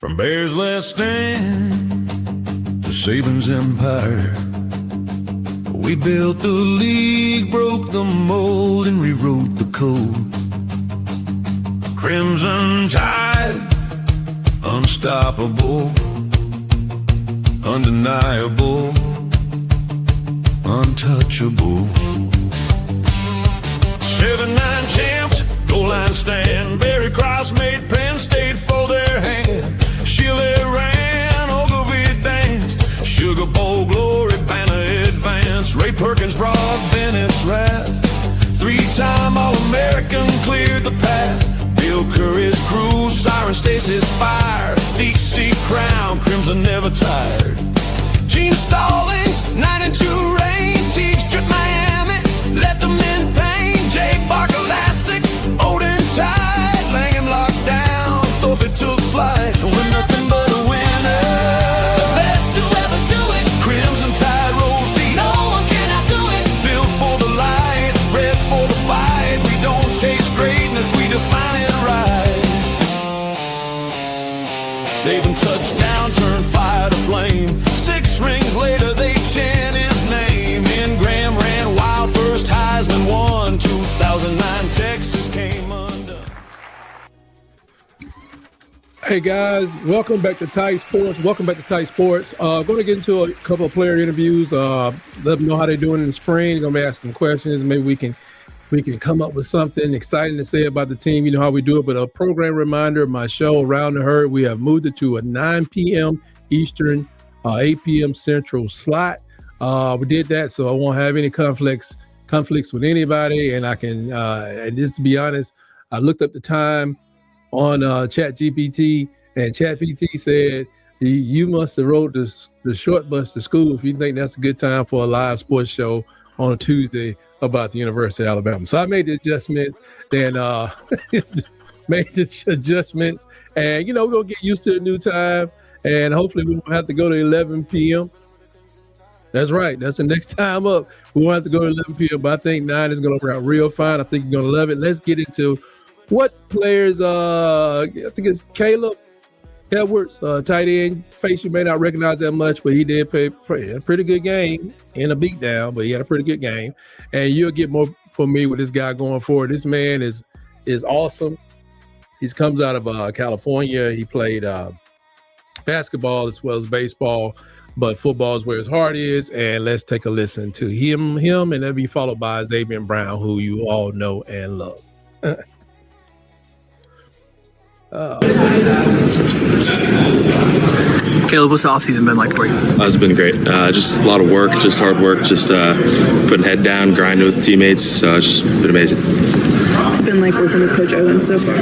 From Bears' last stand to Saban's empire, we built the league, broke the mold, and rewrote the code. Crimson Tide, unstoppable, undeniable, untouchable. 7-9 champs, goal line stand, Barry Cross made Penn State fold their hand. Chile ran, Ogilvie danced, Sugar Bowl glory, banner advance. Ray Perkins brought Venice wrath, 3-time All-American cleared the path. Bill Curry's crew, Siren Stacy's fire, Deek Steve Crown, Crimson never tired. Gene Stallings, 9-2 reign, Teague stripped Miami, left them in pain. Jay Barker Lassick, Odin Tide, Langham locked down, Thorpe took flight, and we're nothing but a winner. The best to ever do it. Crimson Tide rolls deep, no one cannot do it. Built for the lights, bred for the fight. We don't chase greatness, we define it right. Saban touchdown, turn fire to flame. 6 rings later, they chant his name. And Graham ran wild, first Heisman won. 2009 Texas came undone. Hey guys, welcome back to Tight Sports. Going to get into a couple of player interviews. Let them know how they're doing in the spring. Going to be asking questions. Maybe we can come up with something exciting to say about the team. You know how we do it. But a program reminder: my show Around the Herd. We have moved it to a 9 p.m. Eastern, 8 p.m. Central slot. We did that so I won't have any conflicts with anybody. And I can, and just to be honest, I looked up the time on ChatGPT, and ChatGPT said you must have rode the short bus to school if you think that's a good time for a live sports show on a Tuesday about the University of Alabama. So I made the adjustments, and and we're gonna get used to the new time, and hopefully we won't have to go to 11 p.m. That's right. That's the next time up. We won't have to go to 11 p.m., but I think 9 is going to work out real fine. I think you're going to love it. Let's get into what players, I think it's Kaleb Edwards, tight end. Face you may not recognize that much, but he did play a pretty good game in a beatdown, but he had a pretty good game. And you'll get more from me with this guy going forward. This man is awesome. He comes out of California. He played basketball as well as baseball, but football is where his heart is. And let's take a listen to him, and that'll be followed by Zabien Brown, who you all know and love. Kaleb, what's the offseason been like for you? It's been great. Just a lot of work, just hard work, just putting head down, grinding with teammates. So it's just been amazing. What's it been like working with Coach Owen so far?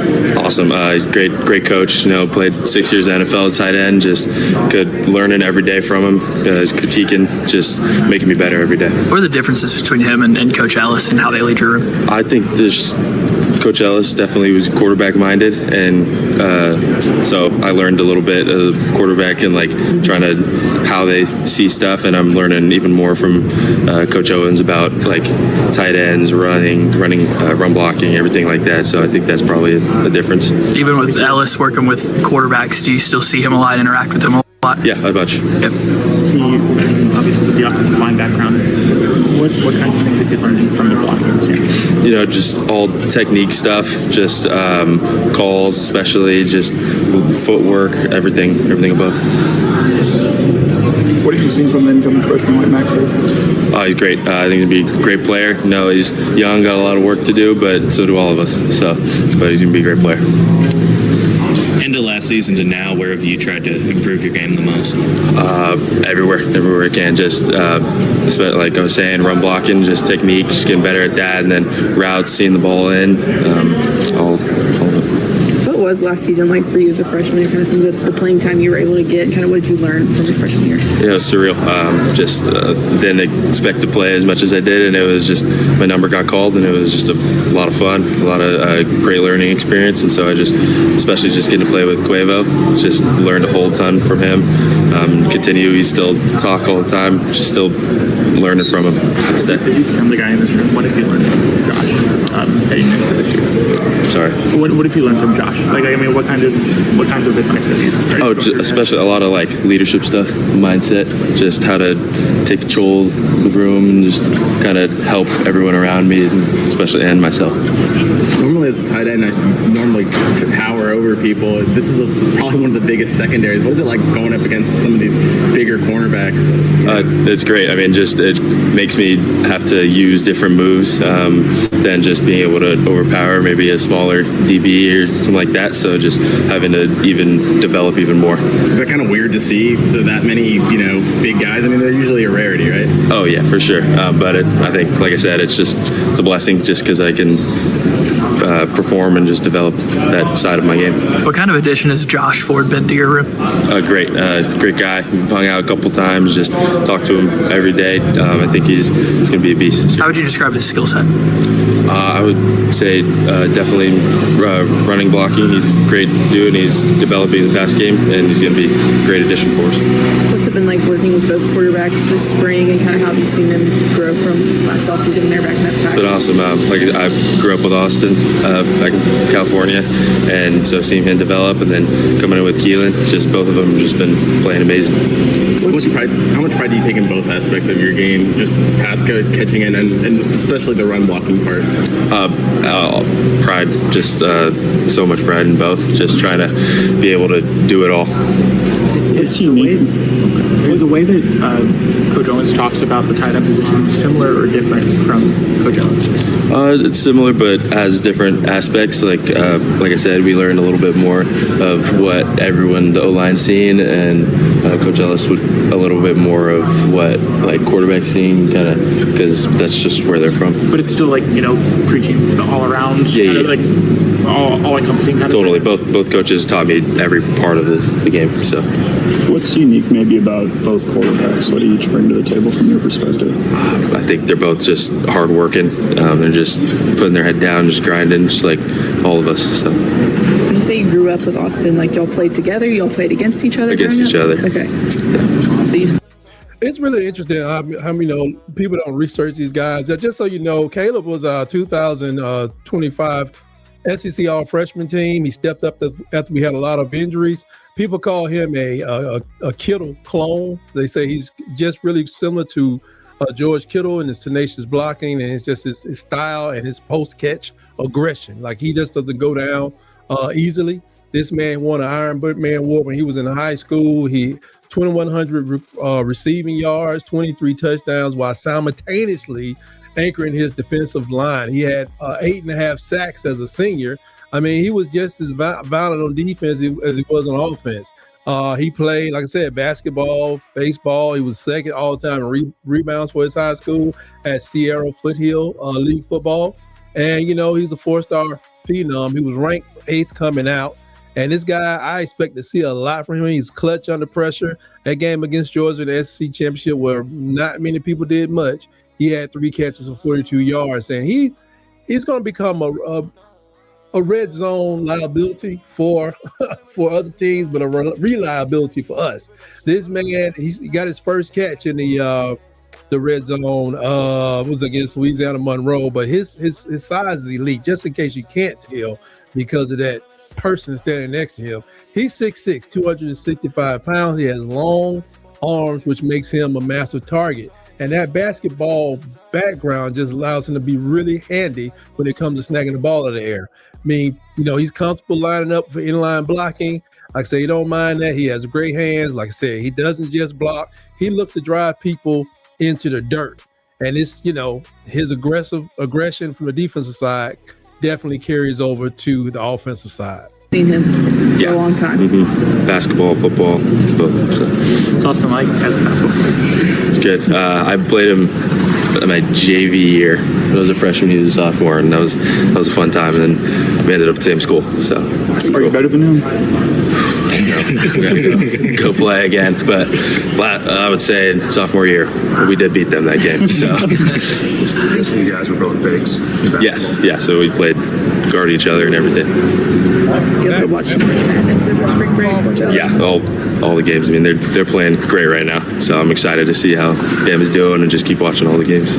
Awesome. He's a great coach. Played 6 years NFL tight end. Just good learning every day from him. He's critiquing, just making me better every day. What are the differences between him and Coach Ellis and how they lead your room? I think Coach Ellis definitely was quarterback minded, and so I learned a little bit of quarterback and trying to how they see stuff, and I'm learning even more from Coach Owens about tight ends, running, run blocking, everything like that. So I think that's probably a difference. Even with Ellis working with quarterbacks, do you still see him a lot, interact with him a lot? Yeah, a bunch. Yep. Obviously with the offensive line background, what kinds of things did you learn from the blocking standpoint? Just all technique stuff, just calls, especially just footwork, everything above. What have you seen from the incoming freshman like Max Hope? Oh, he's great. I think he'll be a great player. He's young, got a lot of work to do, but so do all of us. But he's going to be a great player. Into last season to now, where have you tried to improve your game the most? Everywhere I can. Just like I was saying, run blocking, just technique, just getting better at that, and then routes, seeing the ball in, all of it. What was last season like for you as a freshman? Kind of some of the playing time you were able to get. Kind of what did you learn from your freshman year? It was surreal. Just didn't expect to play as much as I did, and it was just my number got called, and it was just a lot of fun, a lot of great learning experience. And so I especially just getting to play with Quavo, just learned a whole ton from him. Continue, we still talk all the time, just still learning from him. Did you become the guy in this room? What have you learned from Josh heading into this year? sorry. What have you learned from Josh? Like, I mean, what kind of advice have you? Oh, especially a lot of like leadership stuff, mindset, just how to take control of the room and just kind of help everyone around me, and myself. Normally as a tight end, I normally tower over people. This is probably one of the biggest secondaries. What is it like going up against some of these bigger cornerbacks? It's great. I mean, just it makes me have to use different moves than just being able to overpower maybe a smaller DB or something like that. So just having to even develop even more. Is that kind of weird to see that many, big guys? I mean, they're usually a rarity, right? Oh yeah, for sure. But I think, like I said, it's a blessing just because I can perform and just develop that side of my game. What kind of addition has Josh Ford been to your room? Great guy. We've hung out a couple times, just talked to him every day. I think he's going to be a beast. How would you describe his skill set? I would say definitely running blocking. He's a great dude, and he's developing the pass game, and he's going to be a great addition for us. What's it been like working with both quarterbacks this spring, and kind of how have you seen them grow from last offseason when they're back in that time? It's been awesome. I grew up with Austin, back in California, and so seeing him develop and then coming in with Keelan, just both of them have just been playing amazing. How much pride do you take in both aspects of your game, just pass catching and especially the run blocking part? Pride, just so much pride in both, just trying to be able to do it all. It's unique. Is the way that Coach Owens talks about the tight end position similar or different from Coach Owens? It's similar, but has different aspects. Like I said, we learned a little bit more of what everyone, the O-line's seen, and Coach Ellis would a little bit more of what like quarterback seeing, kind of, because that's just where they're from. But it's still like preaching the all around, like all encompassing kind totally. Both coaches taught me every part of the game. So, what's unique maybe about both quarterbacks? What do each bring to the table from your perspective? I think they're both just hardworking. They're just putting their head down, just grinding, just like all of us. So. When you say you grew up with Austin, like y'all played together, y'all played against each other? Against each other. Okay. Yeah. So you. It's really interesting how people don't research these guys. Just so you know, Kaleb was 2025 SEC All-Freshman team. He stepped up after we had a lot of injuries. People call him a Kittle clone. They say he's just really similar to George Kittle in his tenacious blocking, and it's just his style and his post-catch aggression. Like, he just doesn't go down easily. This man won an Iron Man Award when he was in high school. He 2,100 receiving yards, 23 touchdowns, while simultaneously anchoring his defensive line. He had 8.5 sacks as a senior. I mean, he was just as violent on defense as he was on offense. He played, like I said, basketball, baseball. He was second all-time in rebounds for his high school at Sierra Foothill League football. And, he's a 4-star phenom. He was ranked 8th coming out. And this guy, I expect to see a lot from him. He's clutch under pressure. That game against Georgia in the SEC championship, where not many people did much, he had 3 catches for 42 yards. And he's going to become a red zone liability for other teams, but a reliability for us. This man, he got his first catch in the red zone was against Louisiana Monroe, but his size is elite. Just in case you can't tell, because of that person standing next to him, he's 6'6", 265 pounds. He has long arms, which makes him a massive target. And that basketball background just allows him to be really handy when it comes to snagging the ball out of the air. I mean, he's comfortable lining up for inline blocking. Like I say, he don't mind that. He has great hands. Like I said, he doesn't just block. He looks to drive people into the dirt. And it's, his aggression from the defensive side definitely carries over to the offensive side. Seen him for a long time. Mm-hmm. Basketball, football, both. So. It's awesome, like as a basketball player. It's good. I played him in my JV year. I was a freshman, he was a sophomore, and that was a fun time. And then we ended up at the same school. So. Are you better than him? Go play again, but I would say in sophomore year we did beat them that game. So so you guys were both bigs. Yeah. So we played guard each other and everything. You ever watch March Madness over spring break? Yeah, all the games. I mean, they're playing great right now, so I'm excited to see how Bam is doing and just keep watching all the games.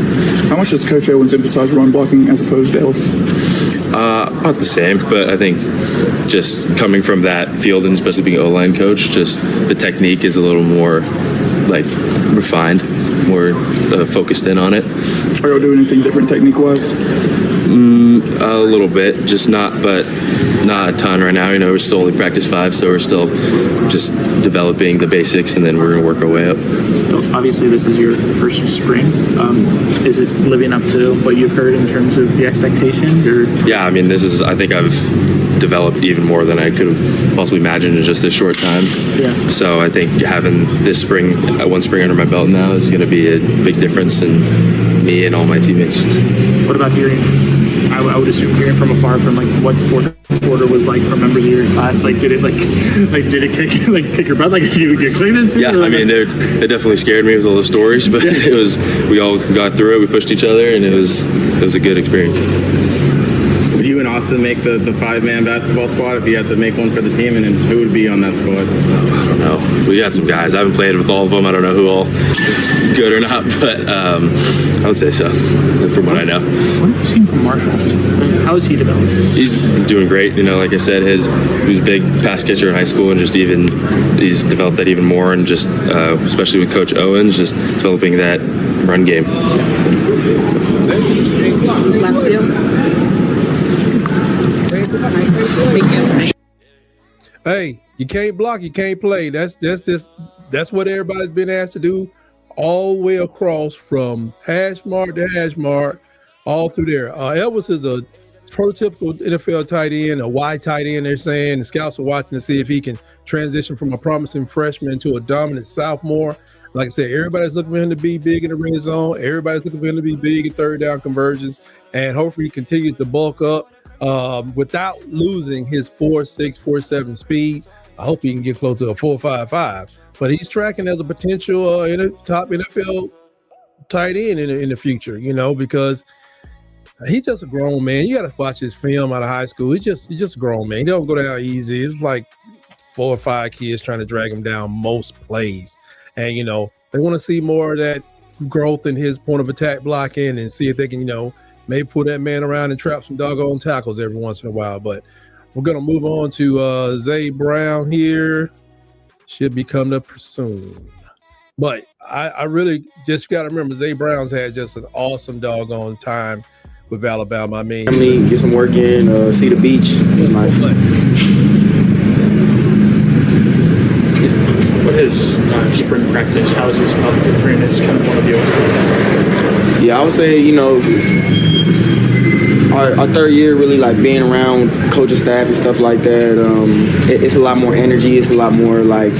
How much does Coach Owens emphasize run blocking as opposed to else? About the same, but I think just coming from that field and especially being O-line coach, just the technique is a little more like refined, more focused in on it. Are you doing anything different technique-wise? A little bit, just not a ton right now. You know, we're still only practice 5, so we're still just developing the basics, and then we're gonna work our way up. Obviously, this is your first spring. Is it living up to what you've heard in terms of the expectation? Or? Yeah, I mean, I think I've developed even more than I could have possibly imagined in just this short time. Yeah. So I think having this spring, one spring under my belt now is going to be a big difference in me and all my teammates. What about hearing? I would assume hearing from afar from like what fourth quarter was like from members of your class. Like, did it kick your butt? Like, you get clean into? Yeah, I mean, it definitely scared me with all the stories, but we all got through it. We pushed each other, and it was a good experience. Would you and Austin make the 5-man basketball squad if you had to make one for the team, and then who would be on that squad? I don't know. We got some guys. I haven't played with all of them. I don't know who all is good or not, but I would say so, from what I know. What have you seen from Marshall? How is he developing? He's doing great. You know, like I said, he was a big pass catcher in high school, and he's developed that even more, and just especially with Coach Owens, just developing that run game. Last field. Thank you. Hey, you can't block, you can't play. That's what everybody's been asked to do all the way across from hash mark to hash mark, all through there. Edwards is a prototypical NFL tight end, a Y tight end, they're saying. The scouts are watching to see if he can transition from a promising freshman to a dominant sophomore. Like I said, everybody's looking for him to be big in the red zone. Everybody's looking for him to be big in third down conversions. And hopefully he continues to bulk up without losing his 4.6, 4.7 speed. I hope he can get close to a 4.55. But he's tracking as a potential top NFL tight end in the future, you know, because he's just a grown man. You got to watch his film out of high school. He's just a grown man. He don't go down easy. It's like 4 or 5 kids trying to drag him down most plays. And, you know, they want to see more of that growth in his point of attack blocking and see if they can, you know, maybe pull that man around and trap some doggone tackles every once in a while. But we're going to move on to Zabien Brown here. Should be coming up soon. But I really just got to remember Zabien Brown's had just an awesome doggone time with Alabama. I mean, get some work in, see the beach. It was nice. What is spring practice? How is this felt different as kind of one of the other? Yeah, I would say, you know, our third year really like being around coaching staff and stuff like that. It's a lot more energy. It's a lot more like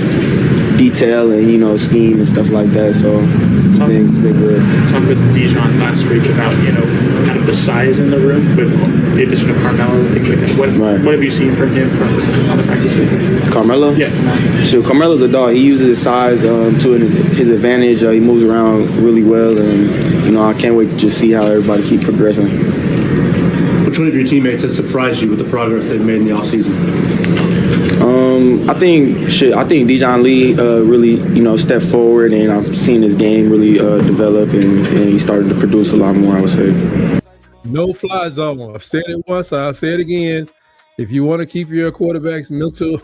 detail and, you know, scheme and stuff like that. So I think it's been good. Talked with Dijon last week about, you know, kind of the size in the room with the addition of Carmelo and things like that. What have you seen from him on the practice field? Carmelo? Yeah, Carmelo. So Carmelo's a dog. He uses his size to his advantage. He moves around really well, and, you know, I can't wait to just see how everybody keep progressing. Which one of your teammates has surprised you with the progress they've made in the offseason? I think Dijon Lee really, you know, stepped forward, and I've seen his game really develop, and he's starting to produce a lot more, I would say. No fly zone. I've said it once, I'll say it again. If you want to keep your quarterback's mental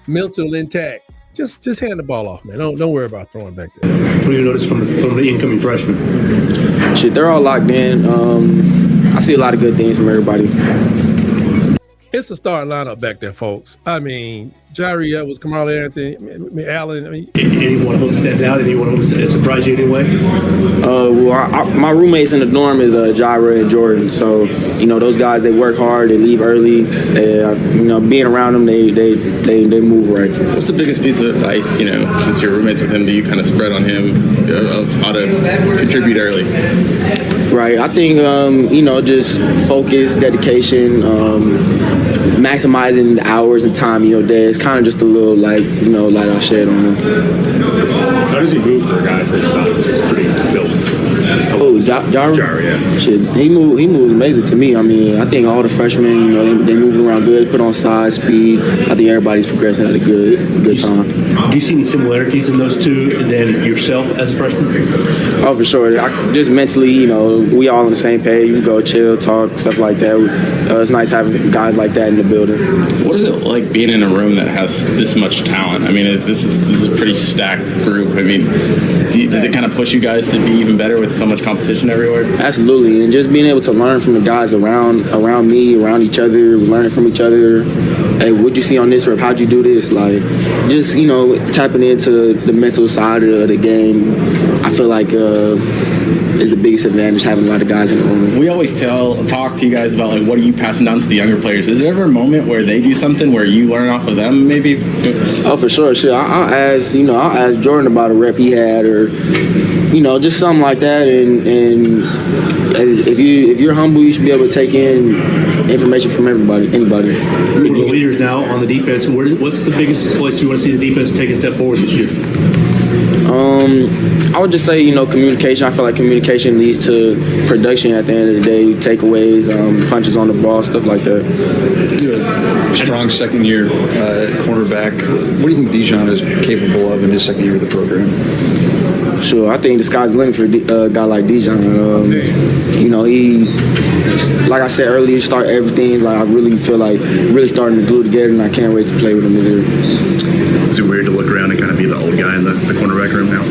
intact, just hand the ball off, man. Don't worry about throwing back there. What do you notice from the incoming freshmen? They're all locked in. I see a lot of good things from everybody. It's a starting lineup back there, folks. I mean, Jairi Edwards, Kamala Anthony, Allen. I mean, any one of them stand out? Any one of them surprise you anyway? My roommates in the dorm is Jaira and Jordan. So, you know, those guys, they work hard, they leave early. You know, being around them, they move right. What's the biggest piece of advice, you know, since you're roommates with him, that you kind of spread on him of how to contribute early? Right. I think, you know, just focus, dedication, maximizing the hours and time in your day. It's kind of just a little, like, you know, light I'll shed on him. How does he move for a guy of his size? He's pretty built. Who? Jara? Yeah. Shit, he moved amazing to me. I mean, I think all the freshmen, you know, they moving around good, put on size, speed. I think everybody's progressing at a good time. Do you see any similarities in those two than yourself as a freshman? Oh, for sure. Just mentally, you know, we all on the same page. We go chill, talk, stuff like that. It's nice having guys like that in the building. What is it like being in a room that has this much talent? I mean, this is a pretty stacked group. I mean, does it kind of push you guys to be even better with so much competition everywhere? Absolutely, and just being able to learn from the guys around me, around each other, learning from each other. Hey, what'd you see on this rep? How'd you do this? Like, just, you know, tapping into the mental side of the game. I feel like is the biggest advantage, having a lot of guys in the room. We always talk to you guys about, like, what are you passing down to the younger players? Is there ever a moment where they do something where you learn off of them, maybe? Oh, for sure. I'll ask Jordan about a rep he had, or, you know, just something like that. And if you're humble, you should be able to take in information from anybody. You're the leaders now on the defense. What's the biggest place you want to see the defense take a step forward this year? I would just say, you know, communication. I feel like communication leads to production at the end of the day. Takeaways, punches on the ball, stuff like that. Strong second-year cornerback. What do you think Dijon is capable of in his second year of the program? Sure, I think the sky's the limit for a guy like Dijon. You know, he, like I said earlier, start everything. Like, I really feel like really starting to glue together, and I can't wait to play with him this year. Is it weird to look around and kind of be the old guy in the cornerback room now?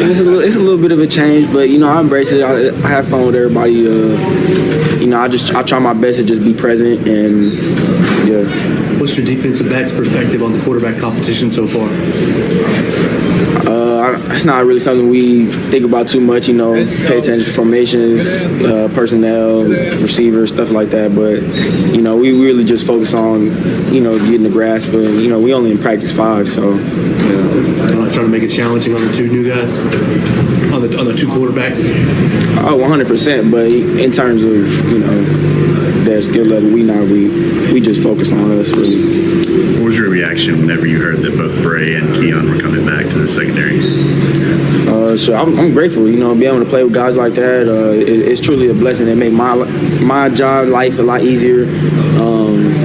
It's a little bit of a change, but, you know, I embrace it. I have fun with everybody. You know, I try my best to just be present, and yeah. What's your defensive back's perspective on the quarterback competition so far? It's not really something we think about too much, you know, pay attention to formations, personnel, receivers, stuff like that. But, you know, we really just focus on, you know, getting the grasp. And, you know, we only in practice 5, so. I'm not trying to make it challenging on the two new guys, on the two quarterbacks. Oh, 100%. But in terms of, you know, their skill level, we just focus on us, really. What was your reaction whenever you heard that both Bray and Keon were coming back to the secondary? So I'm grateful, you know, being able to play with guys like that. It's truly a blessing. It made my job life a lot easier.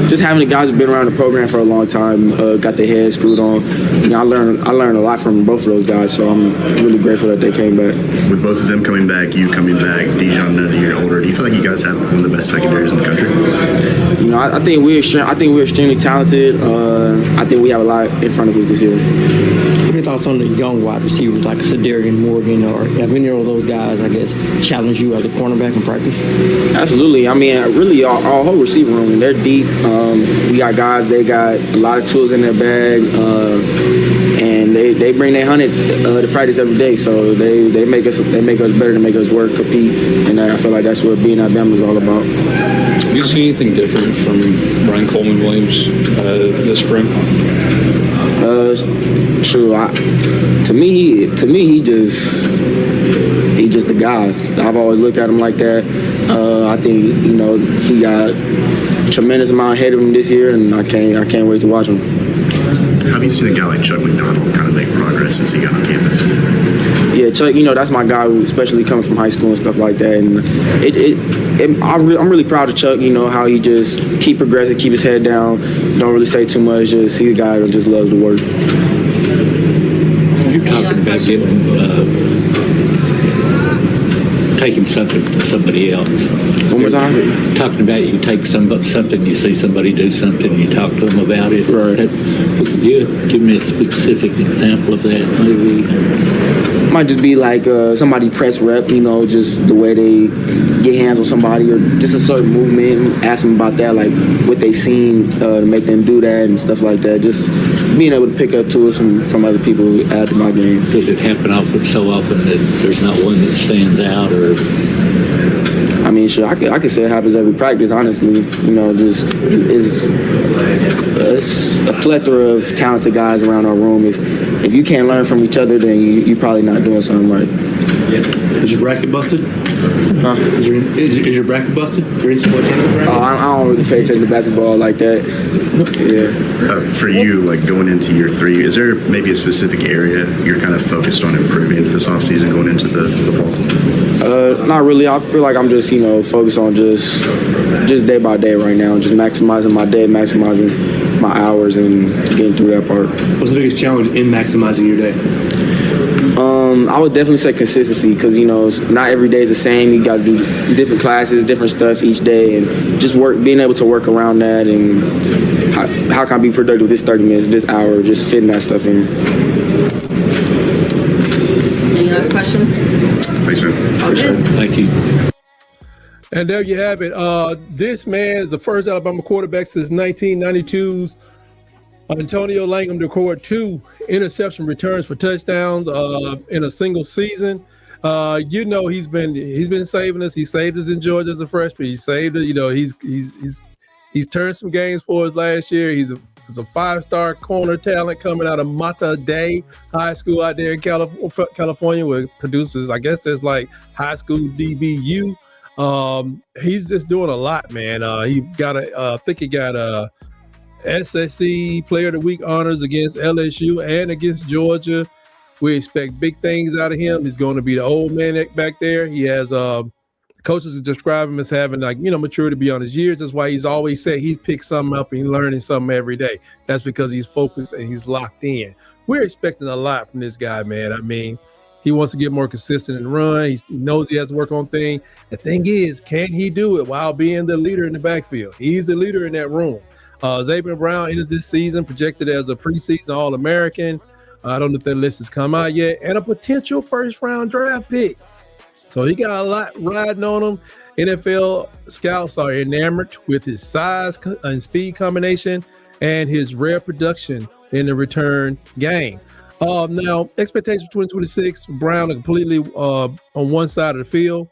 Just having the guys who've been around the program for a long time, got their heads screwed on. You know, I learned a lot from both of those guys, so I'm really grateful that they came back. With both of them coming back, you coming back, Dijon another year older, do you feel like you guys have one of the best secondaries in the country? You know, I think we're extremely talented. I think we have a lot in front of us this year. What are your thoughts on the young wide receivers like Cedarian Morgan, or have any of those guys, I guess, challenge you as a cornerback in practice? Absolutely. I mean, really, our whole receiver room, they're deep. We got guys, they got a lot of tools in their bag, and they bring their hundreds to practice every day. So they make us better, to make us work, compete, and I feel like that's what being at Bama is all about. Do you see anything different from Brian Coleman-Williams this spring? True. To me, he's just the guy. I've always looked at him like that. I think, you know, he got a tremendous amount ahead of him this year, and I can't wait to watch him. How have you seen a guy like Chuck McDonald kind of make progress since he got on campus? Yeah, Chuck, you know, that's my guy, especially coming from high school and stuff like that. And I'm really proud of Chuck, you know, how he just keep progressing, keep his head down, don't really say too much, just he's a guy who just loves to work. You're talking about taking something from somebody else. One more time? Talking about you take something, you see somebody do something, you talk to them about it. Right. Could you give me a specific example of that, maybe? Might just be like somebody press rep, you know, just the way they get hands on somebody, or just a certain movement, ask them about that, like what they seen to make them do that and stuff like that. Just being able to pick up tools from other people after my game. Does it happen so often that there's not one that stands out, or? I mean, sure, I could say it happens every practice, honestly. You know, just it's a plethora of talented guys around our room. If you can't learn from each other, then you're probably not doing something right. Is your bracket busted? Huh? Is your bracket busted? Your NCAA tournament bracket? I don't really pay attention to basketball like that. Yeah. For you, like going into year 3, is there maybe a specific area you're kind of focused on improving this offseason going into the fall? Not really. I feel like I'm just, focused on just day by day right now, just maximizing my day, maximizing my hours, and getting through that part. What's the biggest challenge in maximizing your day? I would definitely say consistency because, not every day is the same. You got to do different classes, different stuff each day, and just being able to work around that and how can I be productive this 30 minutes, this hour, just fitting that stuff in. Any last questions? Thanks, man. Okay. Thank you. And there you have it. This man is the first Alabama quarterback since 1992's Antonio Langham to record 2 interception returns for touchdowns in a single season. He's been saving us. He saved us in Georgia as a freshman. He saved it. He's turned some games for us last year. He's a 5-star corner talent coming out of Mata Day High School out there in California, where produces, I guess there's like high school DBU. He's just doing a lot, man. He got I think he got a SEC Player of the Week honors against LSU and against Georgia. We expect big things out of him. He's going to be the old man back there. He has coaches describe him as having maturity beyond his years. That's why he's always said he picks something up and he's learning something every day. That's because he's focused and he's locked in. We're expecting a lot from this guy, man. I mean, he wants to get more consistent and run. He knows he has to work on things. The thing is, can he do it while being the leader in the backfield? He's the leader in that room. Zabien Brown enters this season projected as a preseason All-American. I don't know if that list has come out yet. And a potential first-round draft pick. So he got a lot riding on him. NFL scouts are enamored with his size and speed combination and his rare production in the return game. Now, expectations for 2026, Brown are completely on one side of the field.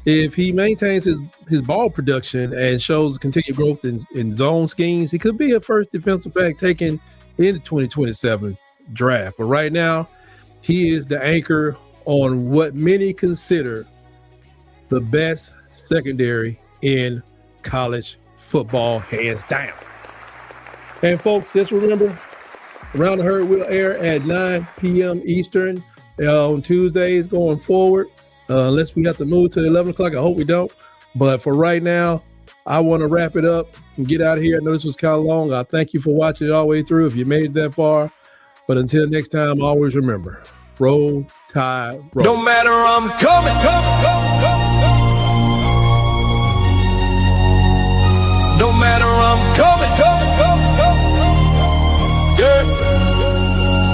If he maintains his ball production and shows continued growth in zone schemes, he could be a first defensive back taken in the 2027 draft. But right now, he is the anchor on what many consider the best secondary in college football, hands down. And folks, just remember, Around the Herd will air at 9 p.m. Eastern on Tuesdays going forward. Unless we have to move to 11 o'clock. I hope we don't. But for right now, I want to wrap it up and get out of here. I know this was kind of long. I thank you for watching it all the way through if you made it that far. But until next time, always remember, roll, tide, roll. No matter I'm coming. No matter I'm coming.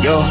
Yo.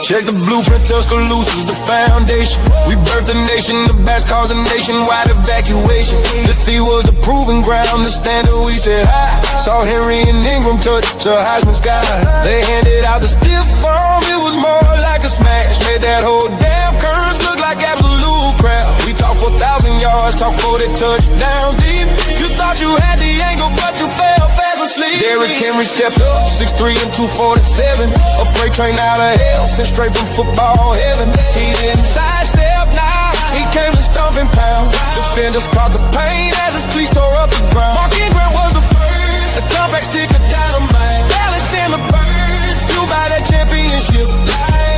Check the blueprint, Tuscaloosa's the foundation. We birthed a nation, the bats caused a nationwide evacuation. The sea was the proving ground, the standard we set high. Saw Henry and Ingram touch the Heisman sky. They handed out the stiff arm, it was more like a smash. Made that whole damn curve look like absolute crap. We talked 4,000 yards, talked 40 touchdowns deep. You thought you had the angle, but you fell fast asleep. Derrick Henry stepped up, 6'3" and 247. A freight train out of hell, sent straight from football heaven. He didn't sidestep, nah, he came to stomping pound. Defenders caught the pain as his cleats tore up the ground. Mark Ingram was the first, a compact stick of dynamite. Dallas and the birds, flew by that championship.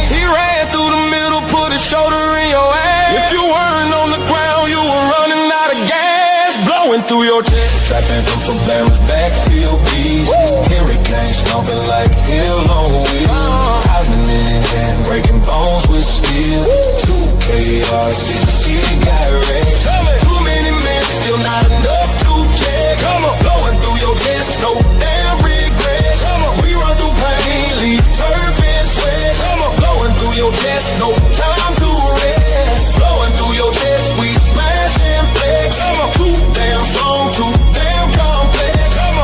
He ran through the middle, put his shoulder in your ass. If you weren't on the ground, you were running out of gas, blowing through your chest. Trap anthem for Barron's backfield beast. Henry came stomping like hell on wheels. Heisman in his hand, breaking bones with steel. 2KRC, he got wrecked. Too many men, still not enough to check. Blowing through your chest, no damn regret. We run through pain, leave turf and sweat. Blowing through your chest, no time to rest. Blowing through your chest, we smash and flex. Too damn strong, too damn complex.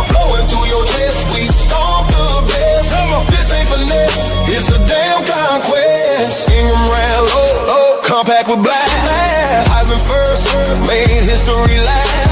Blowing through your chest, we stomp the best. This ain't finesse, it's a damn conquest. Ingram ran low, compact with black. Heisman first, made history last.